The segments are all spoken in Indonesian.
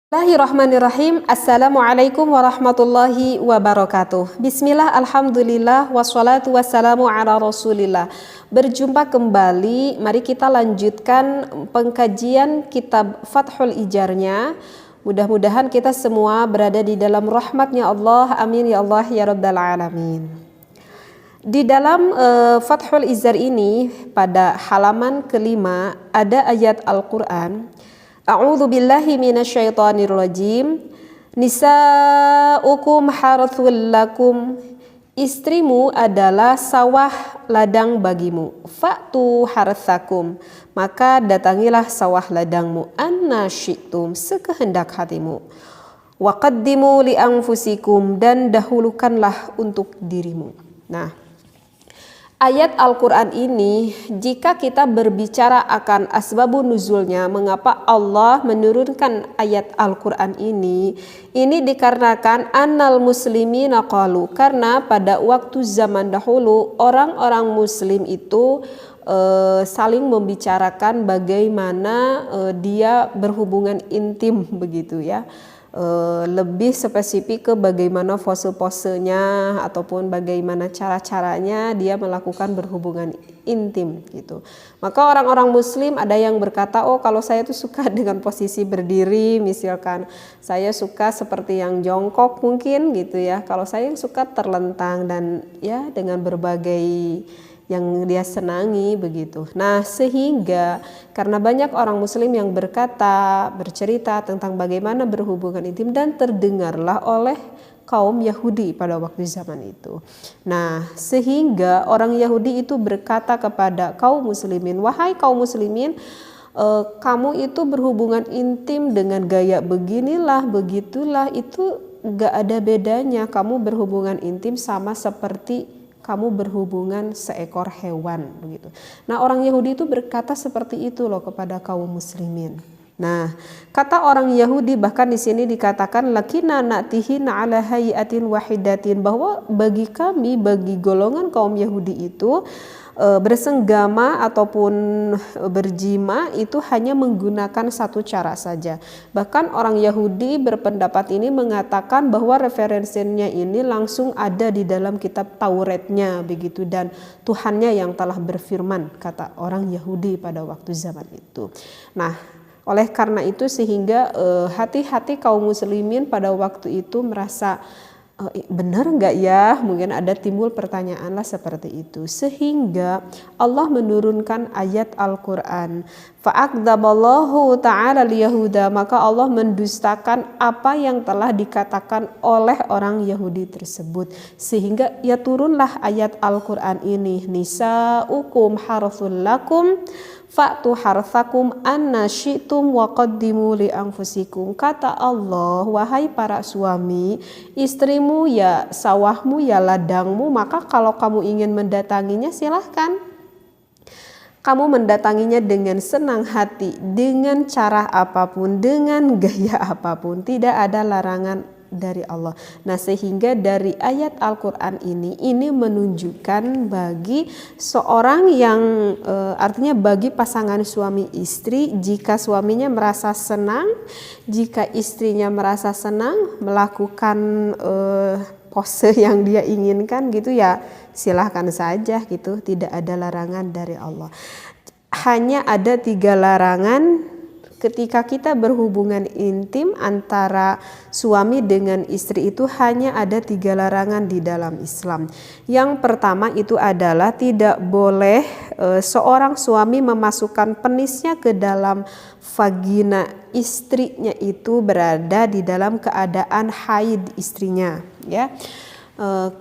Bismillahirrahmanirrahim. Assalamualaikum warahmatullahi wabarakatuh. Bismillah, alhamdulillah, wassalatu wassalamu ala rasulillah. Berjumpa kembali, mari kita lanjutkan pengkajian kitab Fathul Ijarnya. Mudah-mudahan kita semua berada di dalam rahmatnya Allah. Amin ya Allah ya rabbal alamin. Di dalam Fathul Izar ini pada halaman kelima ada ayat Al-Quran. A'udzu billahi minasyaitonir rajim. Nisa'ukum harthul lakum. Istrimu adalah sawah ladang bagimu. Fa'tu harthakum. Maka datangilah sawah ladangmu. Anna syi'tum, sekehendak hatimu. Wa qaddimu li anfusikum, dan dahulukanlah untuk dirimu. Nah, ayat Al-Quran ini, jika kita berbicara akan asbabun nuzulnya, mengapa Allah menurunkan ayat Al-Quran ini dikarenakan annal muslimina qalu, karena pada waktu zaman dahulu orang-orang muslim itu saling membicarakan bagaimana dia berhubungan intim begitu ya. Lebih spesifik ke bagaimana pose-posenya ataupun bagaimana cara-caranya dia melakukan berhubungan intim gitu. Maka orang-orang muslim ada yang berkata, oh kalau saya tuh suka dengan posisi berdiri, misalkan saya suka seperti yang jongkok mungkin gitu ya. Kalau saya suka terlentang dan ya dengan berbagai yang dia senangi begitu. Nah, sehingga karena banyak orang muslim yang bercerita tentang bagaimana berhubungan intim, dan terdengarlah oleh kaum Yahudi pada waktu zaman itu. Nah, sehingga orang Yahudi itu berkata kepada kaum muslimin, wahai kaum muslimin, kamu itu berhubungan intim dengan gaya beginilah, begitulah, itu gak ada bedanya. Kamu berhubungan intim sama seperti kamu berhubungan seekor hewan begitu. Nah, orang Yahudi itu berkata seperti itu loh kepada kaum muslimin. Nah, kata orang Yahudi bahkan di sini dikatakan lakina na'tihina ala hayatin wahidatin, bahwa bagi kami, bagi golongan kaum Yahudi itu bersenggama ataupun berjima itu hanya menggunakan satu cara saja. Bahkan orang Yahudi berpendapat ini mengatakan bahwa referensinya ini langsung ada di dalam kitab Tauratnya begitu, dan Tuhannya yang telah berfirman, kata orang Yahudi pada waktu zaman itu. Nah, oleh karena itu sehingga hati-hati kaum muslimin pada waktu itu merasa benar enggak ya, mungkin ada timbul pertanyaan lah seperti itu, sehingga Allah menurunkan ayat Al-Quran. Fa'akdaballahu ta'ala liyahuda, maka Allah mendustakan apa yang telah dikatakan oleh orang Yahudi tersebut, sehingga ya turunlah ayat Al-Quran ini. Nisa'ukum harthul lakum fa'tu harthakum anna syi'tum wa qaddimu li anfusikum. Kata Allah, wahai para suami, istrimu ya sawahmu ya ladangmu, maka kalau kamu ingin mendatanginya silahkan. Kamu mendatanginya dengan senang hati, dengan cara apapun, dengan gaya apapun, tidak ada larangan dari Allah. Nah, sehingga dari ayat Al-Quran ini menunjukkan bagi seorang yang artinya bagi pasangan suami istri, jika suaminya merasa senang, jika istrinya merasa senang melakukan pose yang dia inginkan gitu ya, silahkan saja gitu, tidak ada larangan dari Allah. Hanya ada 3 larangan ketika kita berhubungan intim antara suami dengan istri, itu hanya ada 3 larangan di dalam Islam. Yang pertama itu adalah tidak boleh seorang suami memasukkan penisnya ke dalam vagina istrinya itu berada di dalam keadaan haid istrinya ya.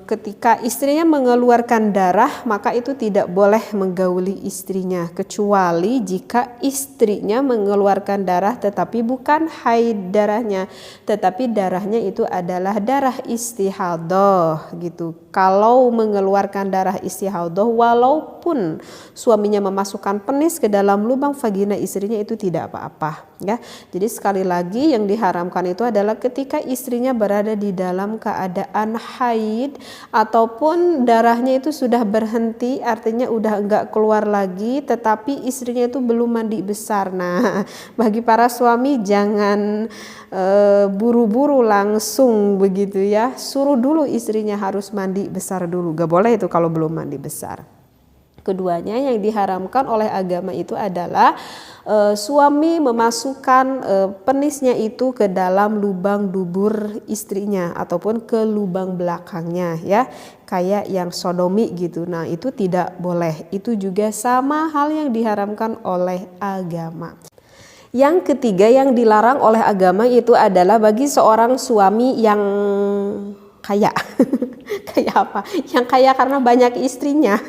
Ketika istrinya mengeluarkan darah, maka itu tidak boleh menggauli istrinya, kecuali jika istrinya mengeluarkan darah tetapi bukan haid darahnya, tetapi darahnya itu adalah darah istihadah gitu. Kalau mengeluarkan darah istihadah walaupun walaupun suaminya memasukkan penis ke dalam lubang vagina istrinya itu tidak apa-apa ya. Jadi sekali lagi yang diharamkan itu adalah ketika istrinya berada di dalam keadaan haid ataupun darahnya itu sudah berhenti, artinya udah enggak keluar lagi, tetapi istrinya itu belum mandi besar. Nah, bagi para suami jangan buru-buru langsung begitu ya, suruh dulu istrinya harus mandi besar dulu, gak boleh itu kalau belum mandi besar. Keduanya yang diharamkan oleh agama itu adalah suami memasukkan penisnya itu ke dalam lubang dubur istrinya ataupun ke lubang belakangnya ya, kayak yang sodomi gitu. Nah itu tidak boleh, itu juga sama hal yang diharamkan oleh agama. Yang ketiga yang dilarang oleh agama itu adalah bagi seorang suami yang kaya. Kayak apa? Yang kaya karena banyak istrinya.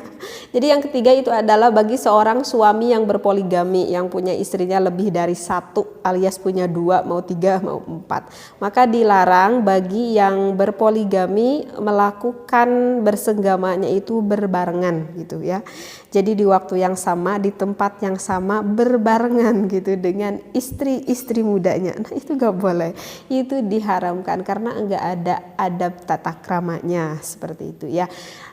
Jadi yang ketiga itu adalah bagi seorang suami yang berpoligami, yang punya istrinya lebih dari satu alias punya dua, mau tiga, mau empat. Maka dilarang bagi yang berpoligami melakukan bersenggamaannya itu berbarengan gitu ya. Jadi di waktu yang sama, di tempat yang sama, berbarengan gitu dengan istri-istri mudanya. Nah itu gak boleh, itu diharamkan karena enggak ada adab tata kramanya seperti itu ya.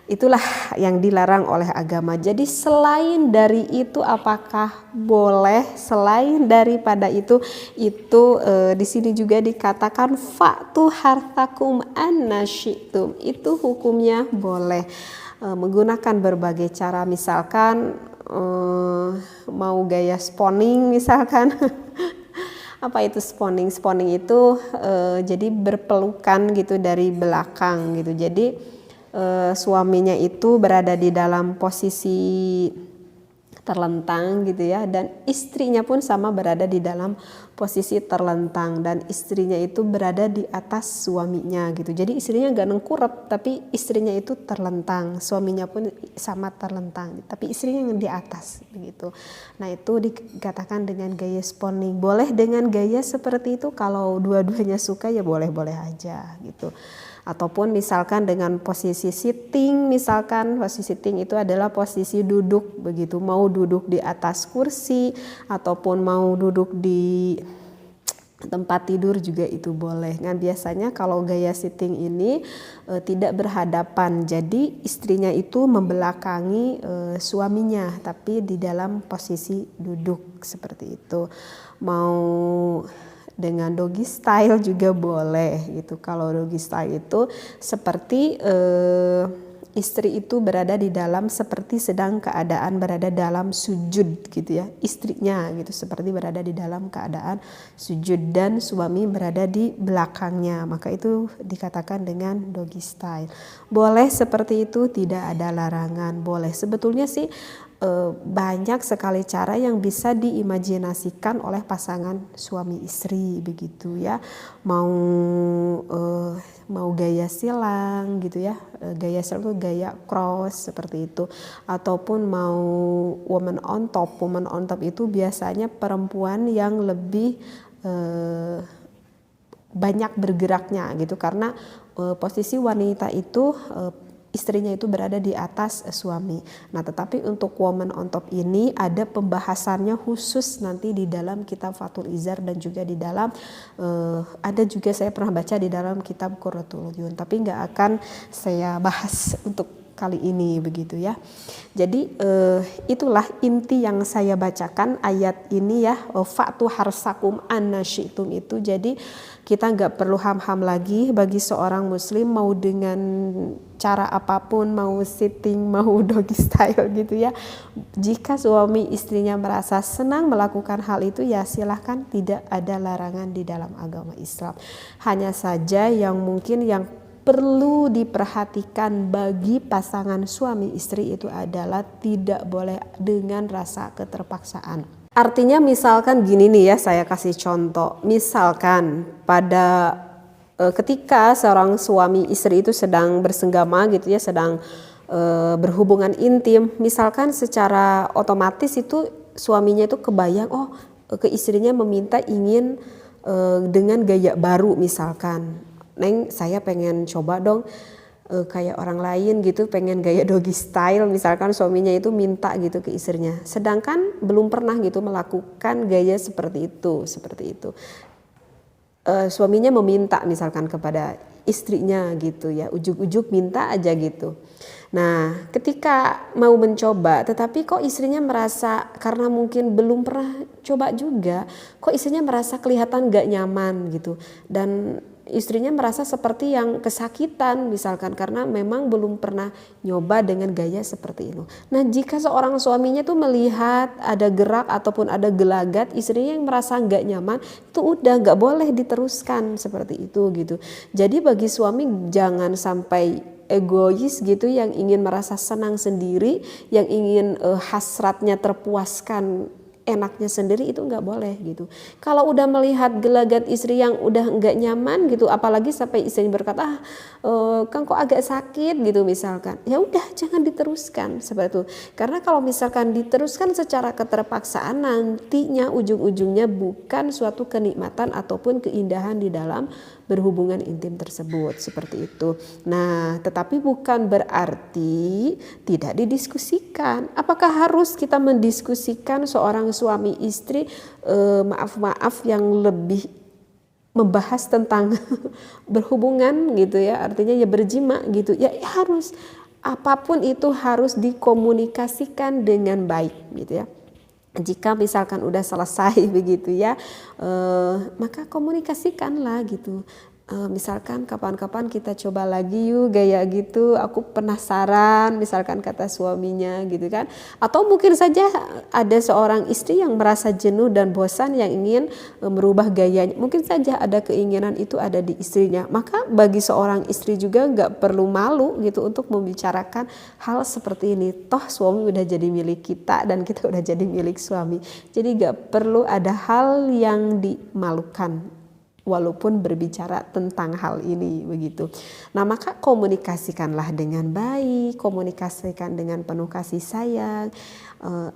Itulah yang dilarang oleh agama. Jadi selain dari itu apakah boleh? Selain daripada itu di sini juga dikatakan fa'tu harthakum anna syi'tum. Itu hukumnya boleh. Menggunakan berbagai cara, misalkan mau gaya spawning misalkan. Apa itu spawning? Spawning itu jadi berpelukan gitu dari belakang gitu. Jadi suaminya itu berada di dalam posisi terlentang gitu ya, dan istrinya pun sama berada di dalam posisi terlentang, dan istrinya itu berada di atas suaminya gitu. Jadi istrinya gak nengkurep tapi istrinya itu terlentang, suaminya pun sama terlentang tapi istrinya yang di atas begitu. Nah itu dikatakan dengan gaya spawning. Boleh dengan gaya seperti itu, kalau dua-duanya suka ya boleh-boleh aja gitu. Ataupun misalkan dengan posisi sitting, misalkan posisi sitting itu adalah posisi duduk begitu, mau duduk di atas kursi ataupun mau duduk di tempat tidur juga itu boleh. Nah biasanya kalau gaya sitting ini tidak berhadapan, jadi istrinya itu membelakangi suaminya tapi di dalam posisi duduk seperti itu. Mau dengan doggy style juga boleh gitu. Kalau doggy style itu seperti istri itu berada di dalam, seperti sedang keadaan berada dalam sujud gitu ya, istrinya gitu seperti berada di dalam keadaan sujud dan suami berada di belakangnya, maka itu dikatakan dengan doggy style. Boleh seperti itu, tidak ada larangan, boleh. Sebetulnya sih banyak sekali cara yang bisa diimajinasikan oleh pasangan suami istri begitu ya. Mau gaya silang gitu ya, gaya silang itu gaya cross seperti itu, ataupun mau woman on top. Woman on top itu biasanya perempuan yang lebih banyak bergeraknya gitu, karena posisi wanita itu istrinya itu berada di atas suami. Nah, tetapi untuk woman on top ini ada pembahasannya khusus nanti di dalam kitab Fathul Izar, dan juga di dalam ada juga saya pernah baca di dalam kitab Qurratul Uyun, tapi nggak akan saya bahas untuk kali ini begitu ya. Jadi itulah inti yang saya bacakan ayat ini ya, fa'tu harsakum anna syi'tum itu. Jadi kita nggak perlu ham-ham lagi bagi seorang muslim, mau dengan cara apapun, mau sitting, mau doggy style gitu ya. Jika suami istrinya merasa senang melakukan hal itu ya silahkan, tidak ada larangan di dalam agama Islam. Hanya saja yang mungkin yang perlu diperhatikan bagi pasangan suami istri itu adalah tidak boleh dengan rasa keterpaksaan. Artinya misalkan gini nih ya, saya kasih contoh. Misalkan pada ketika seorang suami istri itu sedang bersenggama gitu ya, sedang berhubungan intim, misalkan secara otomatis itu suaminya itu kebayang, ke istrinya meminta ingin dengan gaya baru misalkan. Neng, saya pengen coba dong kayak orang lain gitu pengen gaya doggy style, misalkan suaminya itu minta gitu ke istrinya, sedangkan belum pernah gitu melakukan gaya seperti itu. Suaminya meminta misalkan kepada istrinya gitu ya, ujuk-ujuk minta aja gitu. Nah, ketika mau mencoba, tetapi kok istrinya merasa karena mungkin belum pernah coba juga, kok istrinya merasa kelihatan gak nyaman gitu. Dan istrinya merasa seperti yang kesakitan misalkan karena memang belum pernah nyoba dengan gaya seperti itu. Nah, jika seorang suaminya tuh melihat ada gerak ataupun ada gelagat istrinya yang merasa gak nyaman, itu udah gak boleh diteruskan seperti itu gitu. Jadi bagi suami jangan sampai egois gitu yang ingin merasa senang sendiri, yang ingin hasratnya terpuaskan enaknya sendiri, itu nggak boleh gitu. Kalau udah melihat gelagat istri yang udah nggak nyaman gitu, apalagi sampai istri berkata kan kok agak sakit gitu misalkan, ya udah jangan diteruskan seperti itu. Karena kalau misalkan diteruskan secara keterpaksaan, nantinya ujung-ujungnya bukan suatu kenikmatan ataupun keindahan di dalam berhubungan intim tersebut, seperti itu. Nah, tetapi bukan berarti tidak didiskusikan. Apakah harus kita mendiskusikan seorang suami istri maaf yang lebih membahas tentang berhubungan gitu ya, artinya ya berjima gitu ya, harus, apapun itu harus dikomunikasikan dengan baik gitu ya. Jika misalkan udah selesai begitu ya, maka komunikasikanlah gitu. Misalkan kapan-kapan kita coba lagi yuk gaya gitu, aku penasaran misalkan kata suaminya gitu kan. Atau mungkin saja ada seorang istri yang merasa jenuh dan bosan yang ingin merubah gayanya, mungkin saja ada keinginan itu ada di istrinya. Maka bagi seorang istri juga gak perlu malu gitu untuk membicarakan hal seperti ini. Toh suami udah jadi milik kita dan kita udah jadi milik suami, jadi gak perlu ada hal yang dimalukan walaupun berbicara tentang hal ini begitu. Nah, maka komunikasikanlah dengan baik, komunikasikan dengan penuh kasih sayang.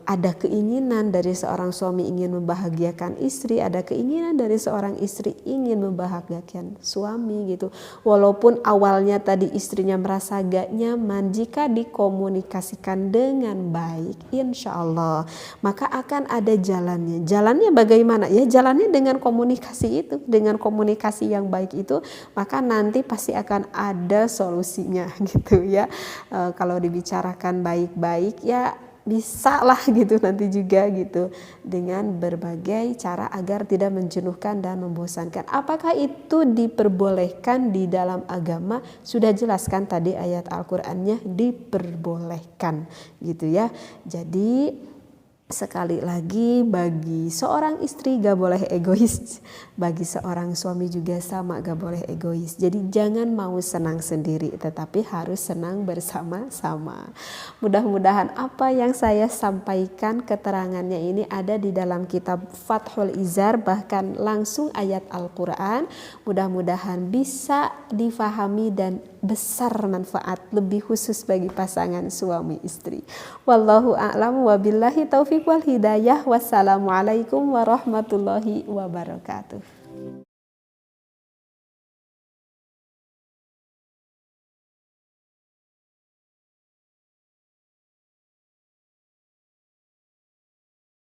Ada keinginan dari seorang suami ingin membahagiakan istri, ada keinginan dari seorang istri ingin membahagiakan suami gitu. Walaupun awalnya tadi istrinya merasa gak nyaman, jika dikomunikasikan dengan baik, insya Allah maka akan ada jalannya. Jalannya bagaimana? Ya jalannya dengan komunikasi itu, dengan komunikasi yang baik itu, maka nanti pasti akan ada solusinya gitu ya. Kalau dibicarakan baik-baik ya bisa lah gitu nanti juga gitu, dengan berbagai cara agar tidak menjenuhkan dan membosankan. Apakah itu diperbolehkan di dalam agama? Sudah jelaskan tadi ayat Al-Qur'annya, diperbolehkan gitu ya. Jadi sekali lagi, bagi seorang istri gak boleh egois, bagi seorang suami juga sama gak boleh egois. Jadi jangan mau senang sendiri, tetapi harus senang bersama-sama. Mudah-mudahan apa yang saya sampaikan keterangannya ini ada di dalam kitab Fathul Izar, bahkan langsung ayat Al-Quran. Mudah-mudahan bisa difahami dan besar manfaat, lebih khusus bagi pasangan suami istri. Wallahu a'lam wa billahi taufiq wal hidayah. Wassalamualaikum warahmatullahi wabarakatuh.